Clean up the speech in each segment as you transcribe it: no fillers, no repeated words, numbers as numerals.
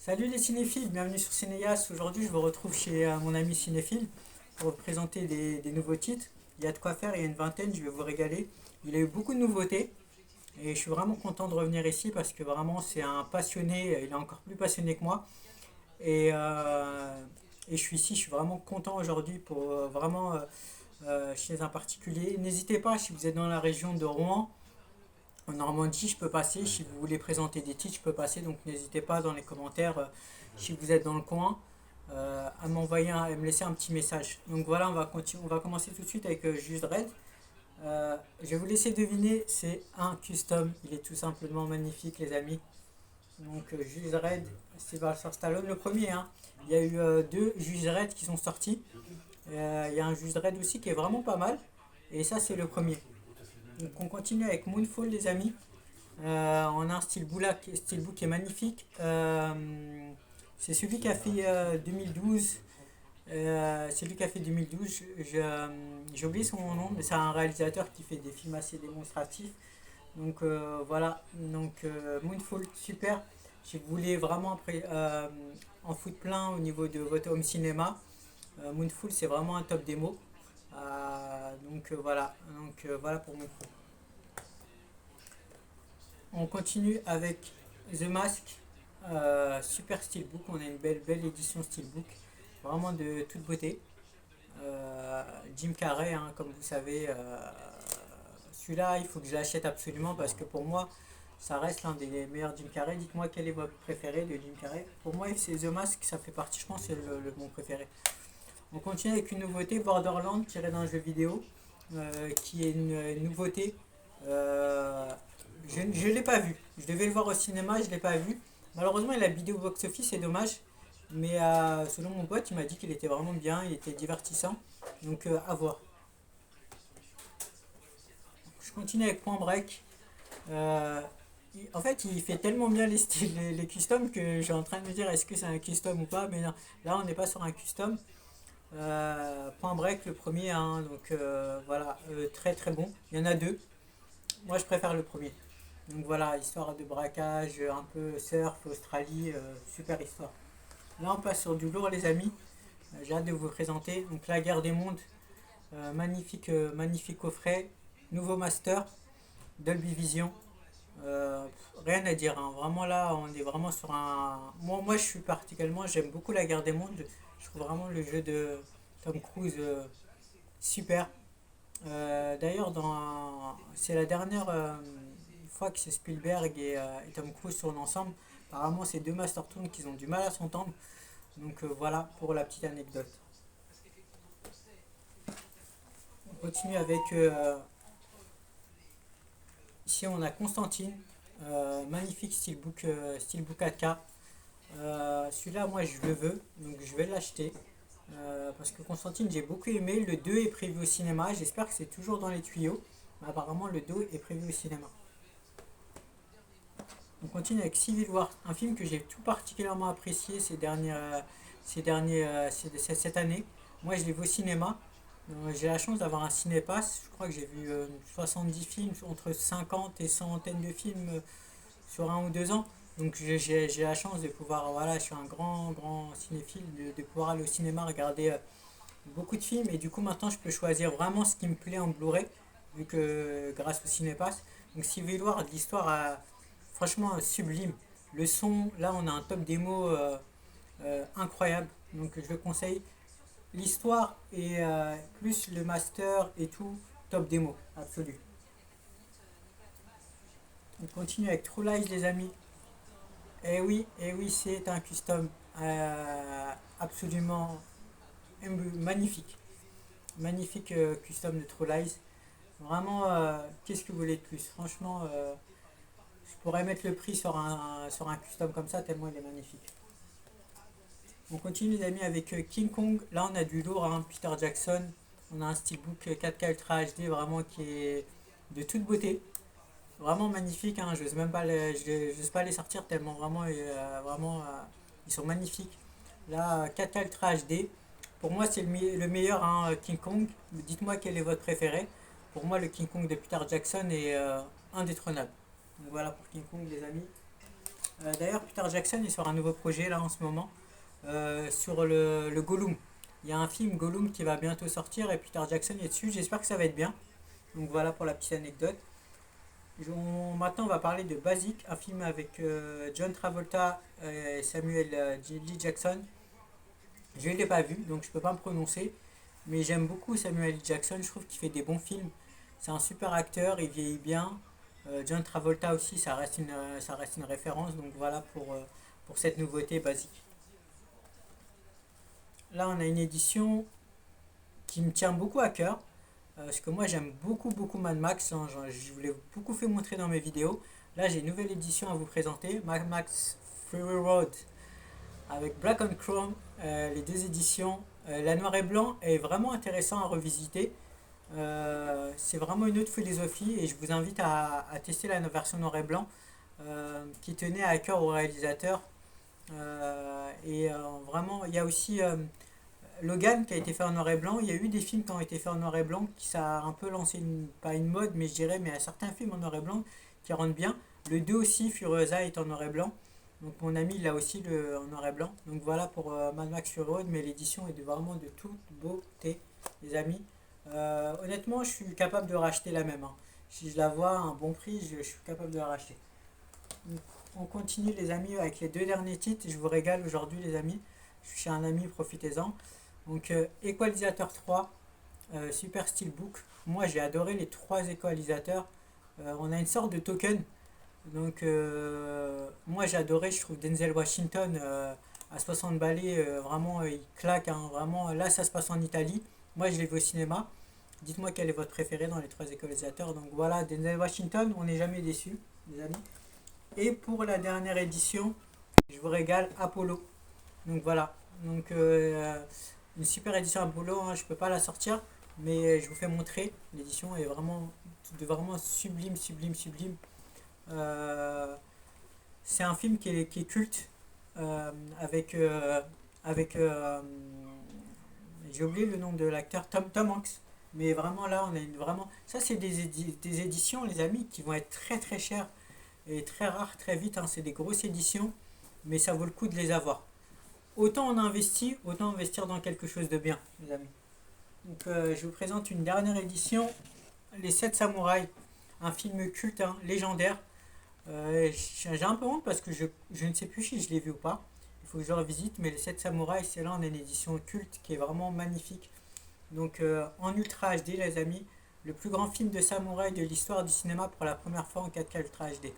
Salut les cinéphiles, bienvenue sur Cinéas. Aujourd'hui, je vous retrouve chez mon ami cinéphile pour vous présenter des nouveaux titres. Il y a de quoi faire, il y a une vingtaine, je vais vous régaler. Il a eu beaucoup de nouveautés et je suis vraiment content de revenir ici parce que vraiment c'est un passionné, il est encore plus passionné que moi. Et, euh, et je suis ici, je suis vraiment content aujourd'hui pour chez un particulier. N'hésitez pas, si vous êtes dans la région de Rouen, en Normandie, je peux passer. Si vous voulez présenter des titres, je peux passer. Donc n'hésitez pas dans les commentaires, si vous êtes dans le coin, à me laisser un petit message. Donc voilà, on va commencer tout de suite avec Just Red. Je vais vous laisser deviner, c'est un custom. Il est tout simplement magnifique, les amis. Donc Just Red, Sylvester Stallone, le premier. Hein. Il y a eu deux Just Red qui sont sortis. Il y a un Just Red aussi qui est vraiment pas mal. Et ça, c'est le premier. Donc on continue avec Moonfall, les amis. On a un steelbook qui est magnifique. C'est celui qui a fait 2012. C'est lui qui a fait 2012. J'ai oublié son nom, mais c'est un réalisateur qui fait des films assez démonstratifs. Donc voilà. Donc Moonfall, super. Si vous voulez vraiment en foutre plein au niveau de votre home cinéma, Moonfall c'est vraiment un top démo. Voilà. Voilà pour Moonfall. On continue avec The Mask, super steelbook. On a une belle édition steelbook, vraiment de toute beauté. Jim Carrey, hein, comme vous savez, celui-là, il faut que je l'achète absolument parce que pour moi, ça reste l'un des meilleurs Jim Carrey. Dites-moi quel est votre préféré de Jim Carrey. Pour moi, c'est The Mask, ça fait partie, je pense, c'est mon préféré. On continue avec une nouveauté, Borderland, tirée d'un jeu vidéo, qui est une nouveauté. Euh, je ne l'ai pas vu. Je devais le voir au cinéma, je ne l'ai pas vu. Malheureusement, il a bidé au box-office, c'est dommage. Mais selon mon pote, il m'a dit qu'il était vraiment bien, il était divertissant. Donc à voir. Je continue avec Point Break. Euh, En fait, il fait tellement bien les styles, les customs que j'ai en train de me dire est-ce que c'est un custom ou pas. Mais non, là on n'est pas sur un custom. Point Break, le premier, hein, donc voilà, très très bon. Il y en a deux. Moi je préfère le premier. Donc voilà, histoire de braquage, un peu surf, Australie, super histoire. Là on passe sur du lourd les amis. J'ai hâte de vous présenter. Donc la guerre des mondes, magnifique coffret, nouveau master, Dolby Vision. Euh, Rien à dire, hein. Vraiment là on est vraiment sur un. Moi je suis particulièrement, j'aime beaucoup la guerre des mondes. Je trouve vraiment le jeu de Tom Cruise super. D'ailleurs, c'est la dernière fois que c'est Spielberg et Tom Cruise tournent ensemble. Apparemment, c'est deux Master Toon qui ont du mal à s'entendre. Donc voilà pour la petite anecdote. On continue avec. Ici, on a Constantine. Magnifique steelbook 4K. Celui-là, moi, je le veux. Donc je vais l'acheter. Parce que Constantine, j'ai beaucoup aimé. Le 2 est prévu au cinéma. J'espère que c'est toujours dans les tuyaux. Mais apparemment, le 2 est prévu au cinéma. On continue avec Civil War, un film que j'ai tout particulièrement apprécié cette année. Moi, je l'ai vu au cinéma. J'ai la chance d'avoir un cinépass. Je crois que j'ai vu 70 films, entre 50 et centaines de films sur 1 ou 2 ans. Donc j'ai la chance de pouvoir, voilà, je suis un grand cinéphile, de pouvoir aller au cinéma regarder beaucoup de films. Et du coup, maintenant, je peux choisir vraiment ce qui me plaît en Blu-ray, vu que grâce au cinépass. Donc Civil War, l'histoire franchement sublime. Le son, là on a un top démo incroyable, donc je le conseille. L'histoire et plus le master et tout, top démo, absolu. On continue avec True Lies les amis. Et oui c'est un custom absolument magnifique. Magnifique custom de True Lies. Vraiment, qu'est-ce que vous voulez de plus? Franchement, je pourrais mettre le prix sur un custom comme ça, tellement il est magnifique. On continue les amis avec King Kong. Là on a du lourd, hein, Peter Jackson. On a un steelbook 4K Ultra HD vraiment qui est de toute beauté. Vraiment magnifique, hein. J'ose pas les sortir tellement ils sont magnifiques. Là 4K Ultra HD. Pour moi c'est le meilleur, hein, King Kong. Dites-moi quel est votre préféré. Pour moi le King Kong de Peter Jackson est indétrônable. Donc voilà pour King Kong les amis. D'ailleurs, Peter Jackson est sur un nouveau projet là en ce moment, sur le Gollum. Il y a un film Gollum qui va bientôt sortir et Peter Jackson est dessus. J'espère que ça va être bien. Donc voilà pour la petite anecdote. Maintenant, on va parler de Basic, un film avec John Travolta et Samuel L. Jackson. Je ne l'ai pas vu, donc je ne peux pas me prononcer. Mais j'aime beaucoup Samuel L. Jackson, je trouve qu'il fait des bons films. C'est un super acteur, il vieillit bien. John Travolta aussi, ça reste une référence. Donc voilà pour cette nouveauté Basic. Là, on a une édition qui me tient beaucoup à cœur. Parce que moi j'aime beaucoup Mad Max, hein, je vous l'ai beaucoup fait montrer dans mes vidéos. Là j'ai une nouvelle édition à vous présenter, Mad Max Fury Road avec Black on Chrome, les deux éditions. La noir et blanc est vraiment intéressant à revisiter. C'est vraiment une autre philosophie et je vous invite à tester la version noir et blanc qui tenait à cœur au réalisateur. Vraiment, il y a aussi Logan qui a été fait en noir et blanc. Il y a eu des films qui ont été faits en noir et blanc qui ça a un peu lancé pas une mode, mais je dirais, mais à certains films en noir et blanc qui rendent bien. Le 2 aussi, Furiosa est en noir et blanc. Donc mon ami il a aussi en noir et blanc. Donc voilà pour Mad Max Fury Road, mais l'édition est vraiment de toute beauté, les amis. Honnêtement, je suis capable de racheter la même, hein. Si je la vois à un bon prix, je suis capable de la racheter. Donc, on continue les amis avec les deux derniers titres. Je vous régale aujourd'hui les amis. Je suis chez un ami, profitez-en. Donc Equalizer 3, Super Steelbook. Moi j'ai adoré les trois équalisateurs. On a une sorte de token. Donc moi j'ai adoré, je trouve Denzel Washington à 60 balais, vraiment il claque, hein, vraiment. Là ça se passe en Italie. Moi je l'ai vu au cinéma. Dites-moi quel est votre préféré dans les trois équalisateurs. Donc voilà, Denzel Washington, on n'est jamais déçu, les amis. Et pour la dernière édition, je vous régale Apollo. Donc voilà. Donc une super édition Apollo, hein, je peux pas la sortir, mais je vous fais montrer. L'édition est vraiment sublime. Euh, c'est un film qui est culte avec avec j'ai oublié le nom de l'acteur Tom Hanks. Mais vraiment là, on a vraiment ça c'est des éditions les amis qui vont être très chères et très rares très vite, hein. C'est des grosses éditions, mais ça vaut le coup de les avoir. Autant on investit, autant investir dans quelque chose de bien, les amis. Donc, je vous présente une dernière édition, Les 7 Samouraïs, un film culte, hein, légendaire. J'ai un peu honte parce que je ne sais plus si je l'ai vu ou pas. Il faut que je le revisite, mais Les 7 Samouraïs, c'est là, on a une édition culte qui est vraiment magnifique. Donc, en Ultra HD, les amis, le plus grand film de samouraï de l'histoire du cinéma pour la première fois en 4K Ultra HD.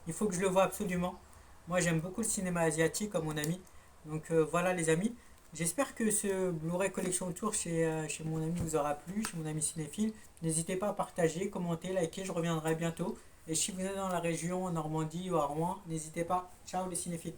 Il faut que je le voie absolument. Moi, j'aime beaucoup le cinéma asiatique, comme mon ami. Donc voilà les amis, j'espère que ce Blu-ray Collection Tour chez mon ami vous aura plu, chez mon ami cinéphile. N'hésitez pas à partager, commenter, liker, je reviendrai bientôt. Et si vous êtes dans la région, en Normandie ou à Rouen, n'hésitez pas. Ciao les cinéphiles.